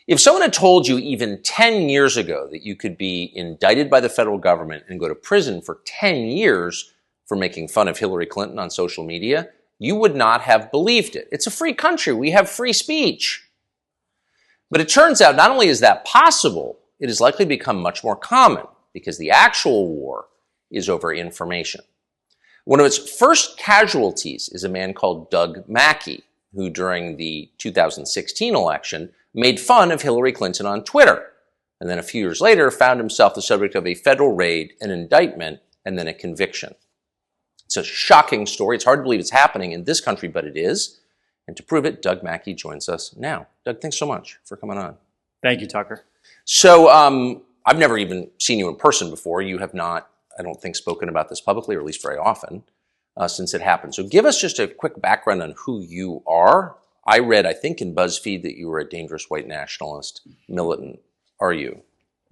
If someone had told you even 10 years ago that you could be indicted by the federal government and go to prison for 10 years for making fun of Hillary Clinton on social media, you would not have believed it. It's a free country. We have free speech. But it turns out not only is that possible, it has likely become much more common because the actual war is over information. One of its first casualties is a man called Doug Mackey, who during the 2016 election made fun of Hillary Clinton on Twitter, and then a few years later found himself the subject of a federal raid, an indictment, and then a conviction. It's a shocking story. It's hard to believe it's happening in this country, but it is. And to prove it, Doug Mackey joins us now. Doug, thanks so much for coming on. Thank you, Tucker. So I've never even seen you in person before. You have not, I don't think, spoken about this publicly, or at least very often, since it happened. So give us just a quick background on who you are. I read, I think, in BuzzFeed that you were a dangerous white nationalist militant. Are you?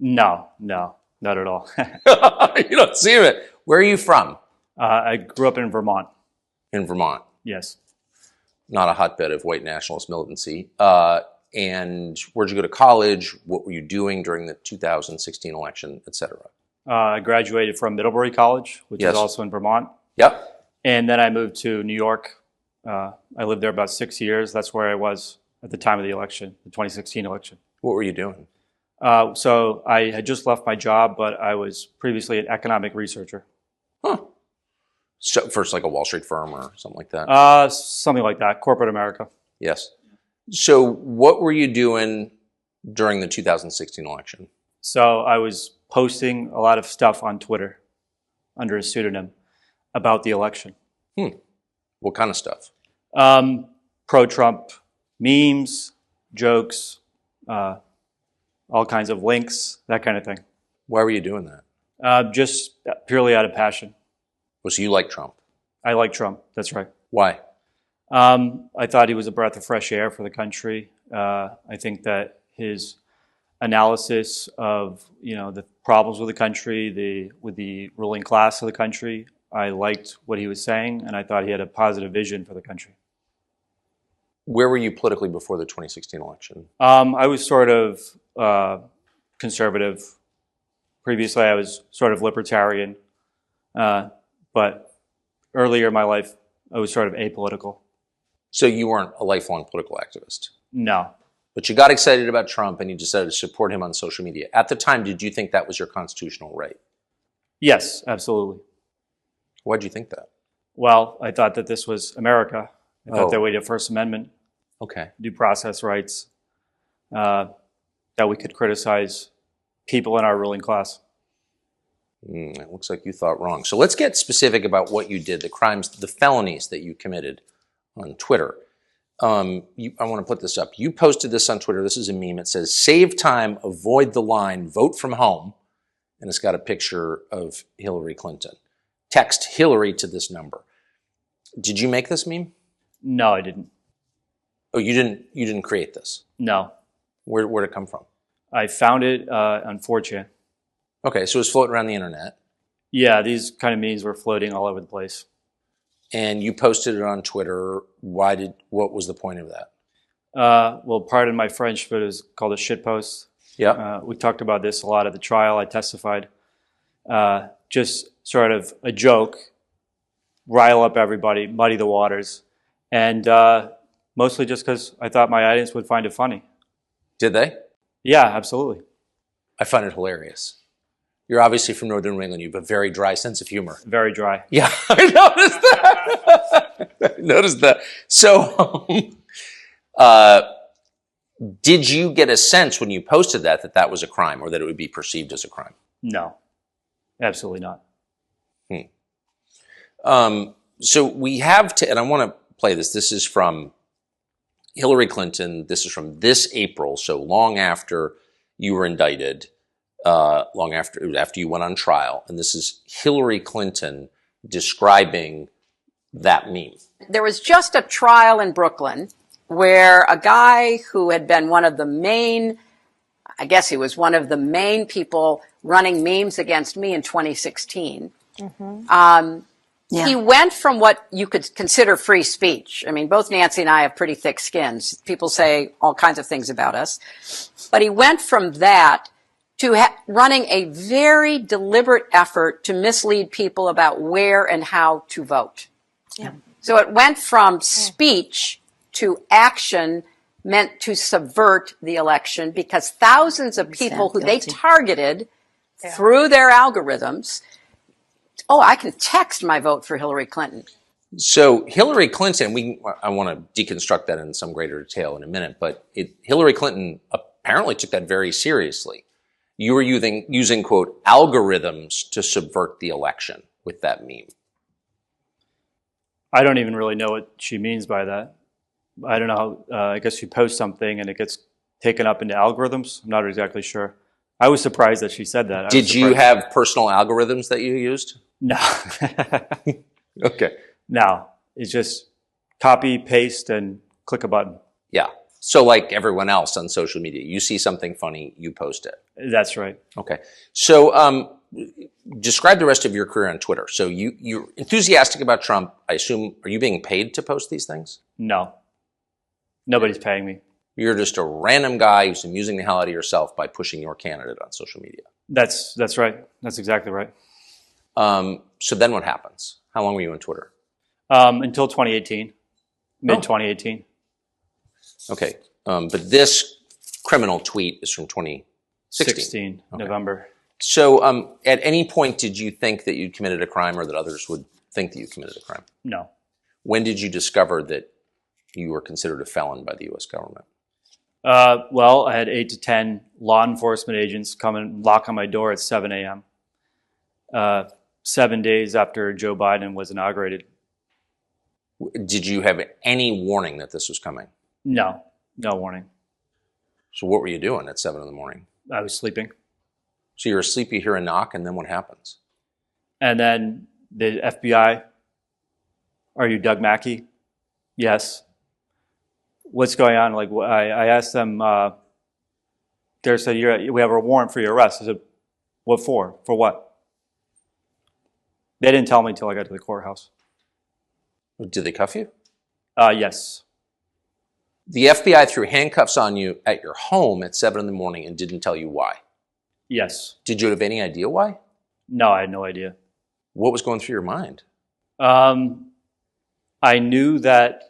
No, not at all. You don't seem it. Where are you from? I grew up in Vermont. In Vermont. Yes. Not a hotbed of white nationalist militancy. And where'd you go to college? What were you doing during the 2016 election, et cetera? I graduated from Middlebury College, which is also in Vermont. Yep. And then I moved to New York. I lived there about 6 years. That's where I was at the time of the election, the 2016 election. What were you doing? So I had just left my job, but I was previously an economic researcher. Huh. So first, like a Wall Street firm or something like that? Something like that, corporate America. Yes. So what were you doing during the 2016 election? So I was posting a lot of stuff on Twitter under a pseudonym about the election. What kind of stuff? Pro-Trump memes, jokes, all kinds of links, that kind of thing. Why were you doing that? Just purely out of passion. So you like Trump? I like Trump, that's right. Why? I thought he was a breath of fresh air for the country. I think that his analysis of the problems with the country, with the ruling class of the country, I liked what he was saying, and I thought he had a positive vision for the country. Where were you politically before the 2016 election? I was sort of conservative. Previously, I was sort of libertarian. But earlier in my life, I was sort of apolitical. So you weren't a lifelong political activist? No. But you got excited about Trump and you decided to support him on social media. At the time, did you think that was your constitutional right? Yes, absolutely. Why'd you think that? Well, I thought that this was America. I thought that we had a First Amendment, due process rights, that we could criticize people in our ruling class. It looks like you thought wrong. So let's get specific about what you did, the crimes, the felonies that you committed on Twitter. I want to put this up. You posted this on Twitter. This is a meme. It says, "Save time, avoid the line, vote from home." And it's got a picture of Hillary Clinton. Text Hillary to this number. Did you make this meme? No, I didn't. Oh, you didn't create this? No. Where'd it come from? I found it on 4chan. Okay, so it was floating around the internet. Yeah, these kind of memes were floating all over the place. And you posted it on Twitter. What was the point of that? Well, pardon my French, but it was called a shitpost. Yeah. We talked about this a lot at the trial. I testified. Just sort of a joke, rile up everybody, muddy the waters, and mostly just because I thought my audience would find it funny. Did they? Yeah, absolutely. I find it hilarious. You're obviously from Northern New England. You have a very dry sense of humor. Very dry. Yeah, I noticed that. I noticed that. So, did you get a sense when you posted that that was a crime or that it would be perceived as a crime? No, absolutely not. So we have to, and I want to play this. This is from Hillary Clinton. This is from this April, so long after you were indicted. Long after you went on trial. And this is Hillary Clinton describing that meme. There was just a trial in Brooklyn where a guy who had been one of the main, I guess he was one of the main people running memes against me in 2016, He went from what you could consider free speech. I mean, both Nancy and I have pretty thick skins. People say all kinds of things about us. But he went from that to running a very deliberate effort to mislead people about where and how to vote. Yeah. So it went from speech to action meant to subvert the election, because thousands of people who they targeted through their algorithms, I can text my vote for Hillary Clinton. So Hillary Clinton, I want to deconstruct that in some greater detail in a minute, but Hillary Clinton apparently took that very seriously. You were using, quote, algorithms to subvert the election with that meme. I don't even really know what she means by that. I don't know. I guess you post something and it gets taken up into algorithms. I'm not exactly sure. I was surprised that she said that. Did you have personal algorithms that you used? No. Okay. No. It's just copy, paste, and click a button. Yeah. So like everyone else on social media, you see something funny, you post it. That's right. Okay. So describe the rest of your career on Twitter. So you're enthusiastic about Trump. I assume, are you being paid to post these things? No. Nobody's paying me. You're just a random guy who's amusing the hell out of yourself by pushing your candidate on social media. That's right. That's exactly right. So then what happens? How long were you on Twitter? Until 2018, mid-2018. Okay. But this criminal tweet is from 2016. Okay. November. So at any point, did you think that you'd committed a crime or that others would think that you committed a crime? No. When did you discover that you were considered a felon by the U.S. government? Well, I had 8 to 10 law enforcement agents come and knock on my door at 7 a.m. 7 days after Joe Biden was inaugurated. Did you have any warning that this was coming? No warning. So what were you doing at 7 in the morning? I was sleeping. So you're asleep, you hear a knock, and then what happens? And then the FBI, are you Doug Mackey? Yes. What's going on? Like, I asked them, they said, we have a warrant for your arrest. I said, what for? For what? They didn't tell me until I got to the courthouse. Did they cuff you? Yes. The FBI threw handcuffs on you at your home at 7 in the morning and didn't tell you why? Yes. Did you have any idea why? No, I had no idea. What was going through your mind? I knew that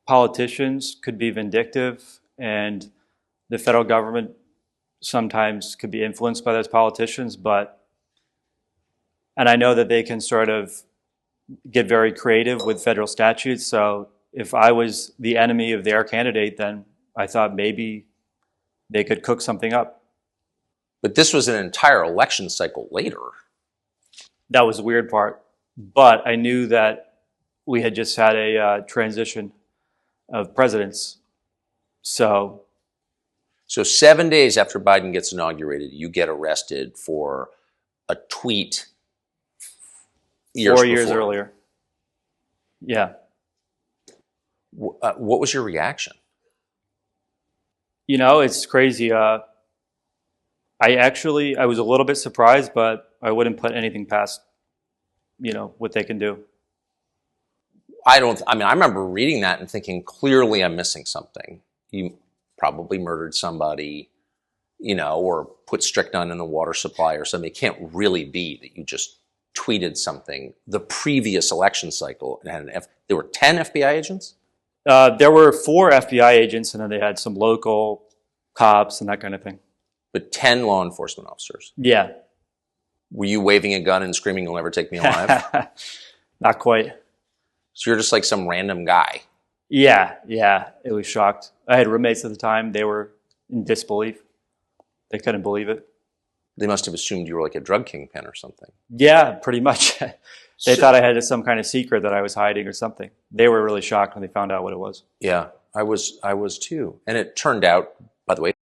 politicians could be vindictive, and the federal government sometimes could be influenced by those politicians, and I know that they can sort of get very creative with federal statutes. So if I was the enemy of their candidate, then I thought maybe they could cook something up. But this was an entire election cycle later. That was the weird part. But I knew that we had just had a transition of presidents. So 7 days after Biden gets inaugurated, you get arrested for a tweet 4 years earlier. Yeah. What was your reaction? You know, it's crazy. I was a little bit surprised, but I wouldn't put anything past, what they can do. I remember reading that and thinking, clearly I'm missing something. You probably murdered somebody, or put strychnine in the water supply or something. It can't really be that you just tweeted something. The previous election cycle, there were 10 FBI agents? There were 4 FBI agents, and then they had some local cops and that kind of thing. But 10 law enforcement officers? Yeah. Were you waving a gun and screaming, "You'll never take me alive"? Not quite. So you're just like some random guy? Yeah. It was shocked. I had roommates at the time. They were in disbelief. They couldn't believe it. They must have assumed you were like a drug kingpin or something. Yeah, pretty much. They thought I had some kind of secret that I was hiding or something. They were really shocked when they found out what it was. Yeah, I was too. And it turned out, by the way,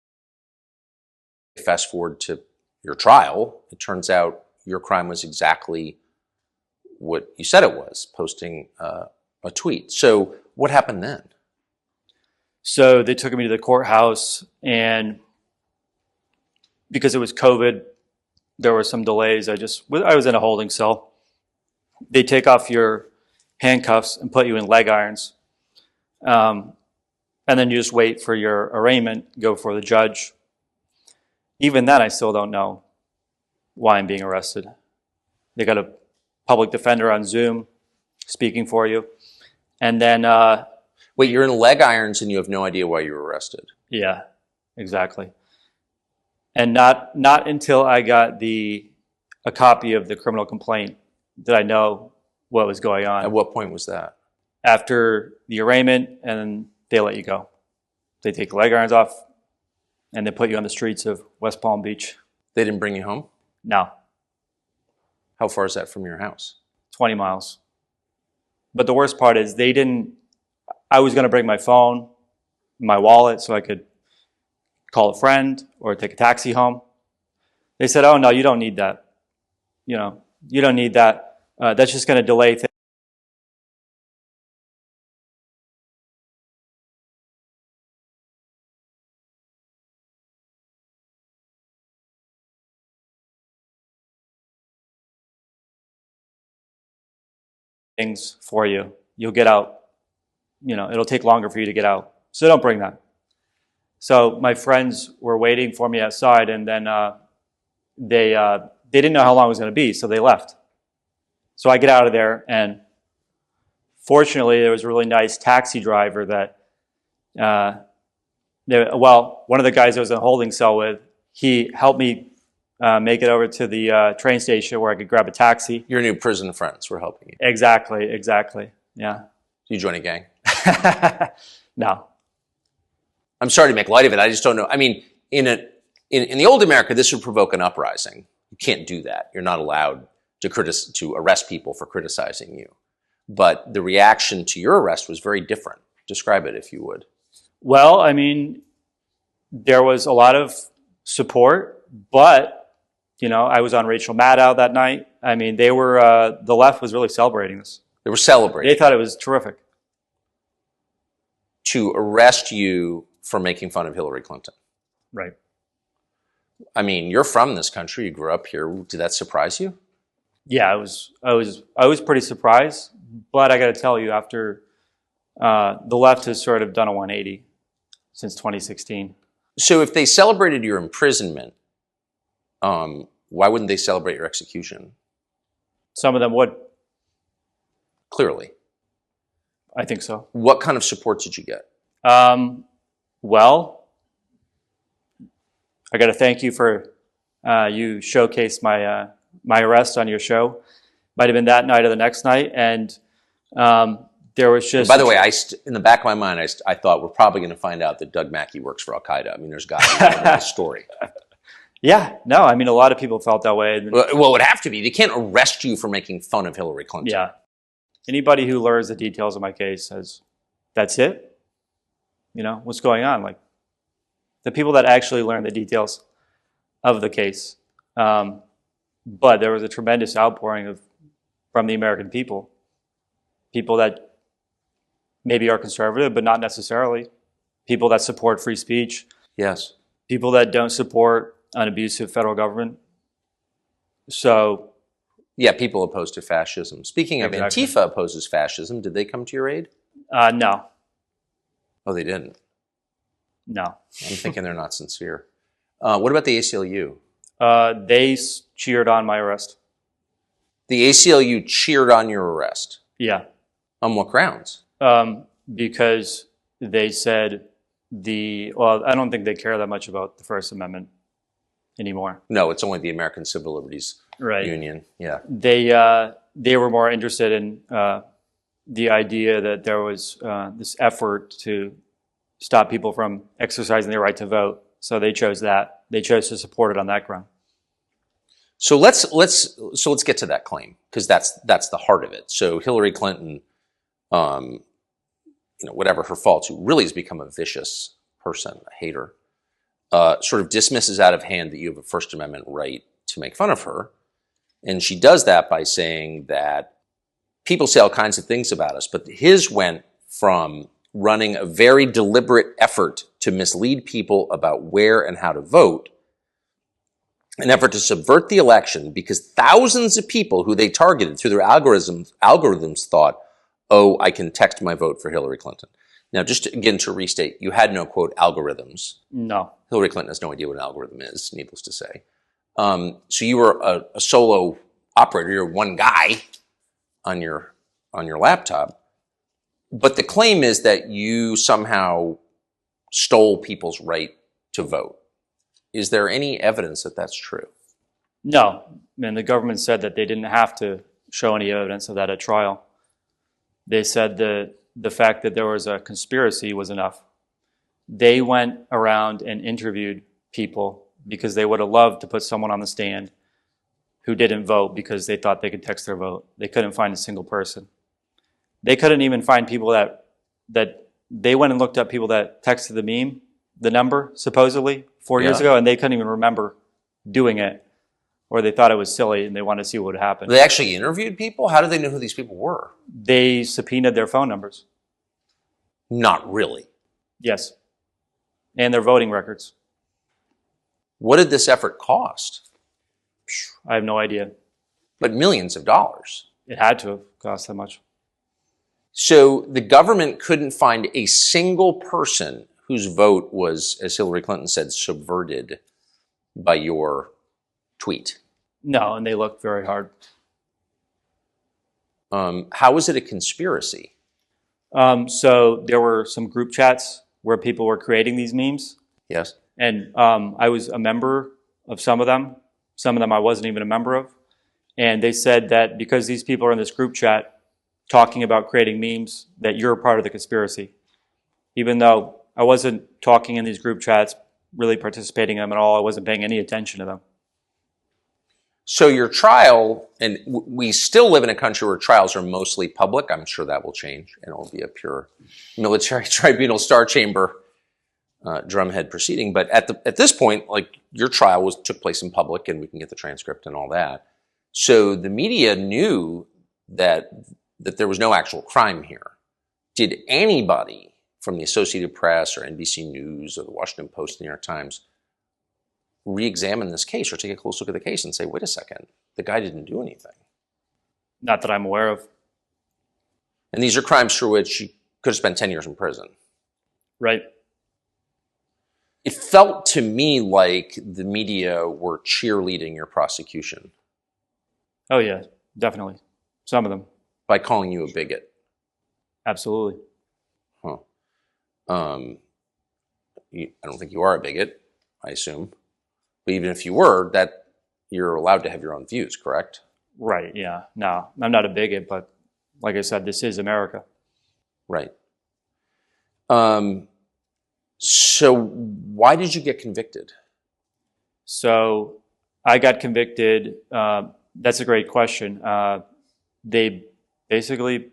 fast forward to your trial, it turns out your crime was exactly what you said it was, posting a tweet. So what happened then? So they took me to the courthouse, and because it was COVID, there were some delays. I was in a holding cell. they take off your handcuffs and put you in leg irons. And then you just wait for your arraignment, go before the judge. Even then, I still don't know why I'm being arrested. They got a public defender on Zoom speaking for you. And then... Wait, you're in leg irons and you have no idea why you were arrested? Yeah, exactly. And not until I got a copy of the criminal complaint did I know what was going on. At what point was that? After the arraignment, and then they let you go. They take the leg irons off, and they put you on the streets of West Palm Beach. They didn't bring you home? No. How far is that from your house? 20 miles. But the worst part is I was going to bring my phone, my wallet, so I could call a friend or take a taxi home. They said, oh, no, you don't need that. You don't need that. That's just going to delay things for you. You'll get out. It'll take longer for you to get out. So don't bring that. So my friends were waiting for me outside, and then they didn't know how long it was going to be, so they left. So I get out of there, and fortunately, there was a really nice taxi driver that, one of the guys I was in a holding cell with, he helped me make it over to the train station where I could grab a taxi. Your new prison friends were helping you. Exactly. Yeah. Did you join a gang? No. I'm sorry to make light of it. I just don't know. I mean, in the old America, this would provoke an uprising. You can't do that. You're not allowed to arrest people for criticizing you. But the reaction to your arrest was very different. Describe it, if you would. Well, I mean, there was a lot of support, but I was on Rachel Maddow that night. I mean, the left was really celebrating this. They were celebrating. They thought it was terrific. To arrest you for making fun of Hillary Clinton. Right. I mean, you're from this country. You grew up here. Did that surprise you? Yeah, I was pretty surprised. But I got to tell you, after the left has sort of done a 180 since 2016. So if they celebrated your imprisonment, why wouldn't they celebrate your execution? Some of them would. Clearly. I think so. What kind of support did you get? Well, I got to thank you for you showcased my arrest on your show. Might have been that night or the next night, and there was just. By the way, in the back of my mind, I thought we're probably going to find out that Doug Mackey works for Al Qaeda. I mean, there's got to be a story. Yeah, no, I mean, a lot of people felt that way. Well, it would have to be. They can't arrest you for making fun of Hillary Clinton. Yeah. Anybody who learns the details of my case says, that's it? What's going on? Like, the people that actually learn the details of the case. But there was a tremendous outpouring from the American people. People that maybe are conservative, but not necessarily. People that support free speech. Yes. People that don't support an abusive federal government. So... Yeah, people opposed to fascism. Speaking of, exactly. Antifa opposes fascism. Did they come to your aid? No. Oh, they didn't? No. I'm thinking they're not sincere. What about the ACLU? They cheered on my arrest. The ACLU cheered on your arrest? Yeah. On what grounds? Because they said I don't think they care that much about the First Amendment anymore. No, it's only the American Civil Liberties Right. Union. Yeah. They were more interested in the idea that there was this effort to stop people from exercising their right to vote. So they chose that. They chose to support it on that ground. So let's get to that claim, because that's the heart of it. So Hillary Clinton, whatever her faults, who really has become a vicious person, a hater, sort of dismisses out of hand that you have a First Amendment right to make fun of her. And she does that by saying that people say all kinds of things about us, but his went from running a very deliberate effort to mislead people about where and how to vote an effort to subvert the election because thousands of people who they targeted through their algorithms thought, oh, I can text my vote for Hillary Clinton. Now, just again to restate, you had no, quote, algorithms. No. Hillary Clinton has no idea what an algorithm is, needless to say. So you were a solo operator. You're one guy on your laptop. But the claim is that you somehow stole people's right to vote. Is there any evidence that that's true? No. And the government said that they didn't have to show any evidence of that at trial. They said the fact that there was a conspiracy was enough. They went around and interviewed people because they would have loved to put someone on the stand who didn't vote because they thought they could text their vote. They couldn't find a single person. They couldn't even find people that they went and looked up people that texted the meme, the number, supposedly, 4 years ago, and they couldn't even remember doing it, or they thought it was silly and they wanted to see what would happen. They actually interviewed people? How did they know who these people were? They subpoenaed their phone numbers. Not really. Yes. And their voting records. What did this effort cost? I have no idea. But millions of dollars. It had to have cost that much. So the government couldn't find a single person whose vote was, as Hillary Clinton said, subverted by your tweet. No, and they looked very hard. How was it a conspiracy? So there were some group chats where people were creating these memes. Yes. And I was a member of some of them. Some of them I wasn't even a member of. And they said that because these people are in this group chat talking about creating memes, that you're a part of the conspiracy. Even though I wasn't talking in these group chats, really participating in them at all, I wasn't paying any attention to them. So your trial, and we still live in a country where trials are mostly public. I'm sure that will change, and it will be a pure military tribunal, Star Chamber, drumhead proceeding. But at this point, like, your trial took place in public, and we can get the transcript and all that. So the media knew that there was no actual crime here. Did anybody from the Associated Press or NBC News or the Washington Post, the New York Times, re-examine this case or take a close look at the case and say, wait a second, the guy didn't do anything? Not that I'm aware of. And these are crimes for which you could have spent 10 years in prison. Right. It felt to me like the media were cheerleading your prosecution. Oh, yeah, definitely. Some of them. By calling you a bigot. Absolutely. Huh. I don't think you are a bigot, I assume. But even if you were, that you're allowed to have your own views, correct? Right, yeah. No, I'm not a bigot, but like I said, this is America. Right. So why did you get convicted? So I got convicted. That's a great question. They basically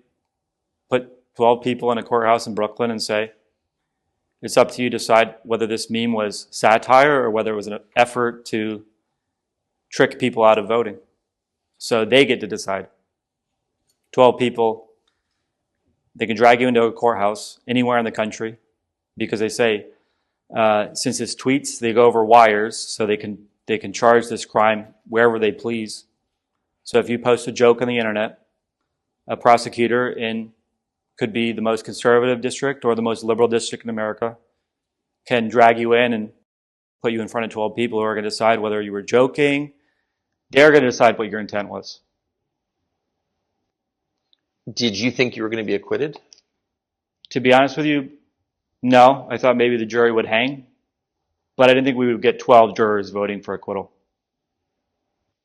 put 12 people in a courthouse in Brooklyn and say, it's up to you to decide whether this meme was satire or whether it was an effort to trick people out of voting. So they get to decide. 12 people, they can drag you into a courthouse anywhere in the country because they say, since it's tweets, they go over wires, so they can charge this crime wherever they please. So if you post a joke on the internet, a prosecutor could be the most conservative district or the most liberal district in America, can drag you in and put you in front of 12 people who are going to decide whether you were joking. They're going to decide what your intent was. Did you think you were going to be acquitted? To be honest with you, no. I thought maybe the jury would hang, but I didn't think we would get 12 jurors voting for acquittal.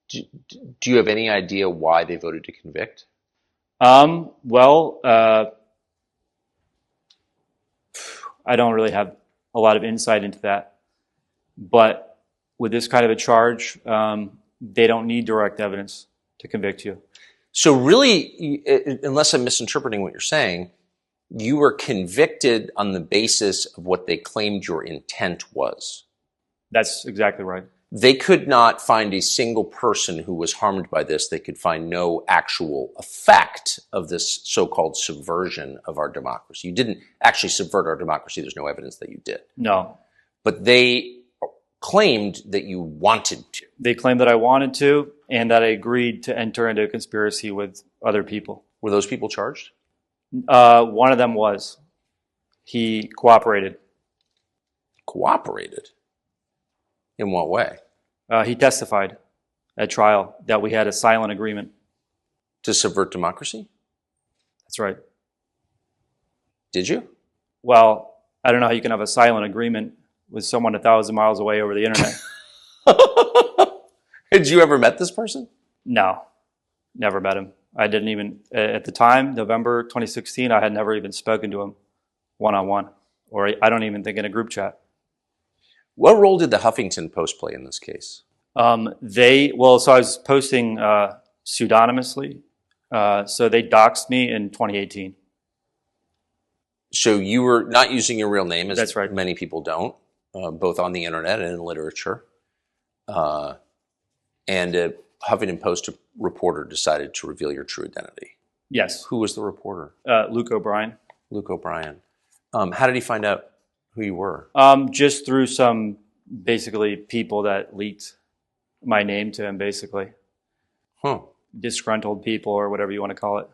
Do you have any idea why they voted to convict? Well, I don't really have a lot of insight into that. But with this kind of a charge, they don't need direct evidence to convict you. So really, unless I'm misinterpreting what you're saying, you were convicted on the basis of what they claimed your intent was. That's exactly right. They could not find a single person who was harmed by this. They could find no actual effect of this so-called subversion of our democracy. You didn't actually subvert our democracy. There's no evidence that you did. No. But they claimed that you wanted to. They claimed that I wanted to, and that I agreed to enter into a conspiracy with other people. Were those people charged? One of them was. He cooperated. Cooperated? In what way? He testified at trial that we had a silent agreement. To subvert democracy? That's right. Did you? Well, I don't know how you can have a silent agreement with someone 1,000 miles away over the internet. Had you ever met this person? No, never met him. I didn't even, at the time, November 2016, I had never even spoken to him one-on-one, or I don't even think in a group chat. What role did the Huffington Post play in this case? So I was posting pseudonymously, so they doxed me in 2018. So you were not using your real name, as That's right. Many people don't, both on the internet and in literature. And a Huffington Post reporter decided to reveal your true identity. Yes. Who was the reporter? Luke O'Brien. Luke O'Brien. How did he find out who you were? Just through some, basically, people that leaked my name to him, basically. Huh. Disgruntled people, or whatever you want to call it.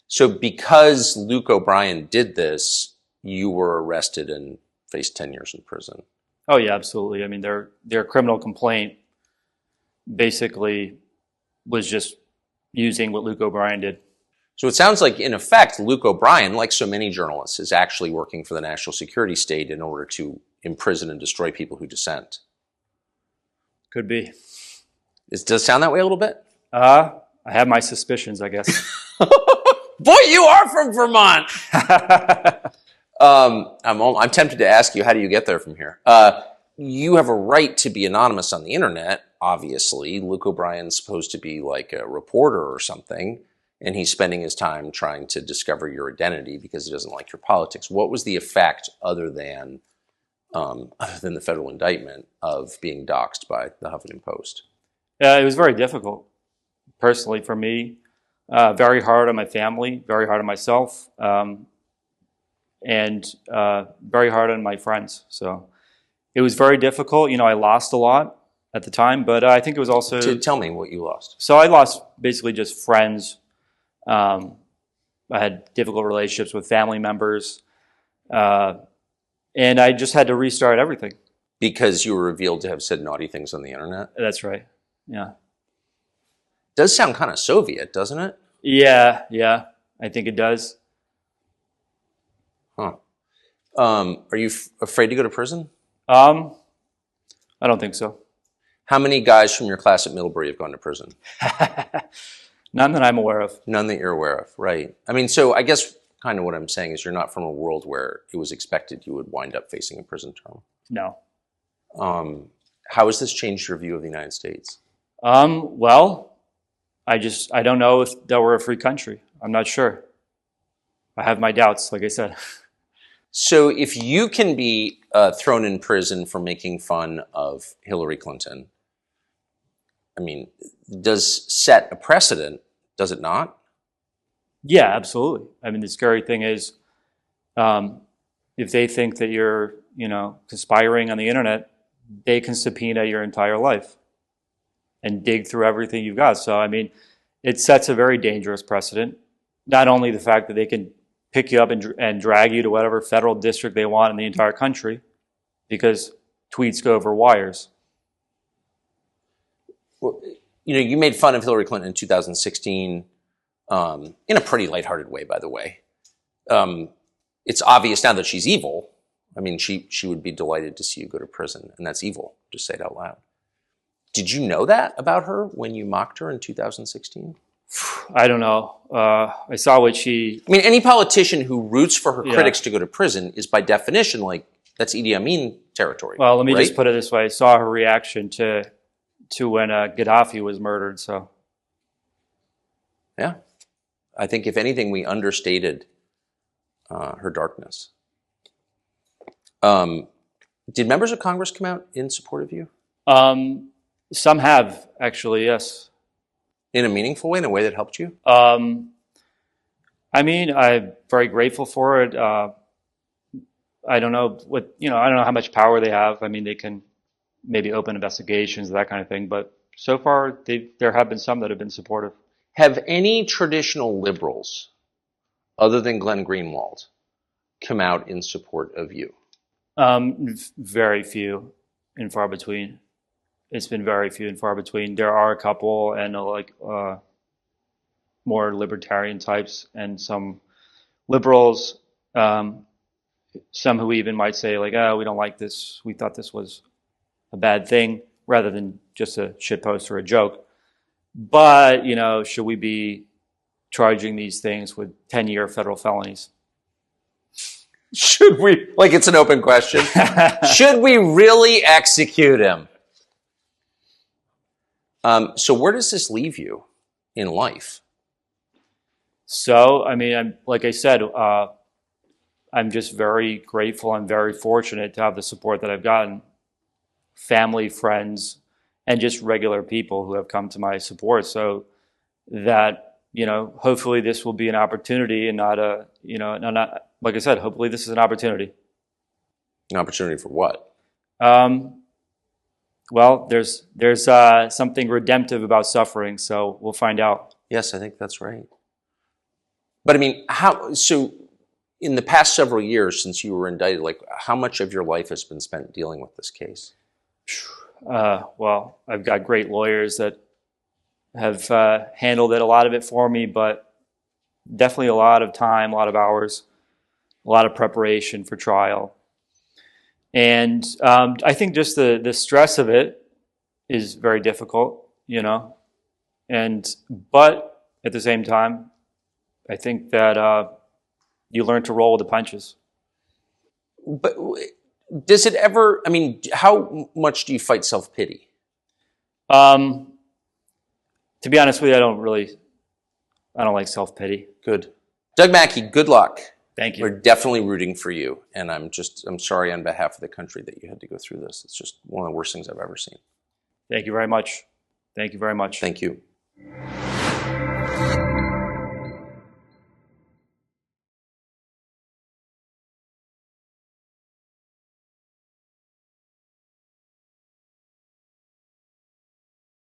So because Luke O'Brien did this, you were arrested and faced 10 years in prison. Oh, yeah, absolutely. I mean, their criminal complaint basically was just using what Luke O'Brien did. So it sounds like, in effect, Luke O'Brien, like so many journalists, is actually working for the national security state in order to imprison and destroy people who dissent. Could be. Does it sound that way a little bit? I have my suspicions, I guess. Boy, you are from Vermont! I'm tempted to ask you, how do you get there from here? You have a right to be anonymous on the internet, obviously. Luke O'Brien's supposed to be like a reporter or something, and he's spending his time trying to discover your identity because he doesn't like your politics. What was the effect, other than the federal indictment, of being doxxed by the Huffington Post? It was very difficult, personally, for me. Very hard on my family, very hard on myself, and very hard on my friends. So it was very difficult. You know, I lost a lot at the time, but I think it was also... Tell me what you lost. So I lost basically just friends. I had difficult relationships with family members, and I just had to restart everything. Because you were revealed to have said naughty things on the internet? That's right, yeah. Does sound kind of Soviet, doesn't it? Yeah, I think it does. Huh. Are you afraid to go to prison? I don't think so. How many guys from your class at Middlebury have gone to prison? None that I'm aware of. None that you're aware of, right. I mean, so I guess kind of what I'm saying is you're not from a world where it was expected you would wind up facing a prison term. No. How has this changed your view of the United States? Well, I don't know if that we're a free country. I'm not sure. I have my doubts, like I said. So if you can be thrown in prison for making fun of Hillary Clinton, I mean, does set a precedent, does it not? Yeah, absolutely. I mean, the scary thing is, if they think that you're, conspiring on the internet, they can subpoena your entire life and dig through everything you've got. So, I mean, it sets a very dangerous precedent. Not only the fact that they can pick you up and drag you to whatever federal district they want in the entire country, because tweets go over wires. Well, you made fun of Hillary Clinton in 2016 in a pretty lighthearted way, by the way. It's obvious now that she's evil. I mean, she would be delighted to see you go to prison, and that's evil. Just say it out loud. Did you know that about her when you mocked her in 2016? I don't know. I saw what she... I mean, any politician who roots for her critics to go to prison is by definition like, that's Idi Amin territory. Well, let me just put it this way. I saw her reaction to when Gaddafi was murdered, so... Yeah. I think, if anything, we understated her darkness. Did members of Congress come out in support of you? Some have, actually, yes. In a meaningful way, in a way that helped you? I mean, I'm very grateful for it. I don't know I don't know how much power they have. I mean, they can maybe open investigations, that kind of thing. But so far, there have been some that have been supportive. Have any traditional liberals, other than Glenn Greenwald, come out in support of you? Very few and far between. It's been very few and far between. There are a couple, and more libertarian types, and some liberals, some who even might say like, "Oh, we don't like this. We thought this was a bad thing," rather than just a shitpost or a joke. But, should we be charging these things with 10-year federal felonies? Should we? Like, it's an open question. Should we really execute him? So where does this leave you in life? So, like I said, I'm just very grateful. I'm very fortunate to have the support that I've gotten. Family, friends, and just regular people who have come to my support. So that, hopefully this will be an opportunity and not a, not like I said, hopefully this is an opportunity. An opportunity for what? Well, there's something redemptive about suffering, so we'll find out. Yes, I think that's right. But so in the past several years since you were indicted, like how much of your life has been spent dealing with this case? Well, I've got great lawyers that have handled it, a lot of it for me, but definitely a lot of time, a lot of hours, a lot of preparation for trial. And I think just the stress of it is very difficult, but at the same time, I think that you learn to roll with the punches. But does it ever, how much do you fight self-pity? To be honest with you, I don't like self-pity. Good. Doug Mackey, good luck. Thank you. We're definitely rooting for you. And I'm sorry on behalf of the country that you had to go through this. It's just one of the worst things I've ever seen. Thank you very much. Thank you very much. Thank you.